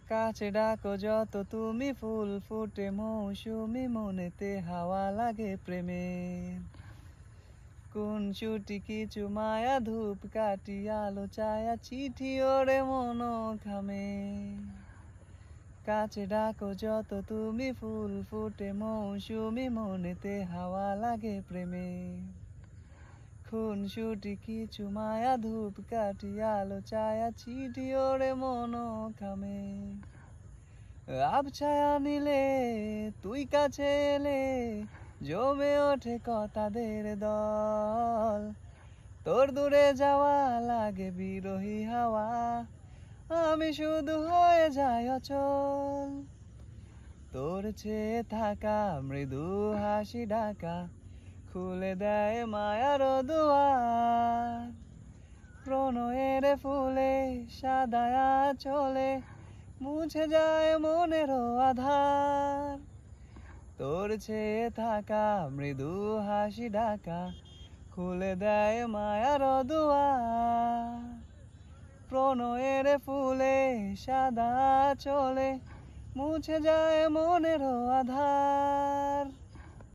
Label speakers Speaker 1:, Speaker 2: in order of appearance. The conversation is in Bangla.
Speaker 1: কাছে ডাকো যত তুমি ফুল ফুটে মৌসুমি মনেতে হাওয়া লাগে প্রেমের কোন ছুটি কিছু মায়া ধূপ কাটি আলো ছায়া চিঠি ওরে মন খামে কাছে ডাকো যত তুমি ফুল ফুটে মৌসুমি মনেতে হাওয়া লাগে প্রেমের খুন ছুটি কিছু মায়া ধূপ কাটি আলো ছায়া চিঠি ওরে মন খামে আবছায়া নিলে তুই কাছে এলে জমে ওঠে কথাদের দল তোর দূরে যাওয়া লাগে বিরহী হাওয়া আমি শুধু হয়ে যাই অচল তোর চেয়ে থাকা মৃদু হাসি ঢাকা খুলে দেয় মায়ার দুয়ার প্রণয়ের ফুলে সাদায়া চলে মুছে যায় মনের আধার তোর চেয়ে থাকা মৃদু হাসি ঢাকা খুলে দেয় মায়ার দুয়ার প্রণয়ের ফুলে সাদা চলে মুছে যায় মনের আধার।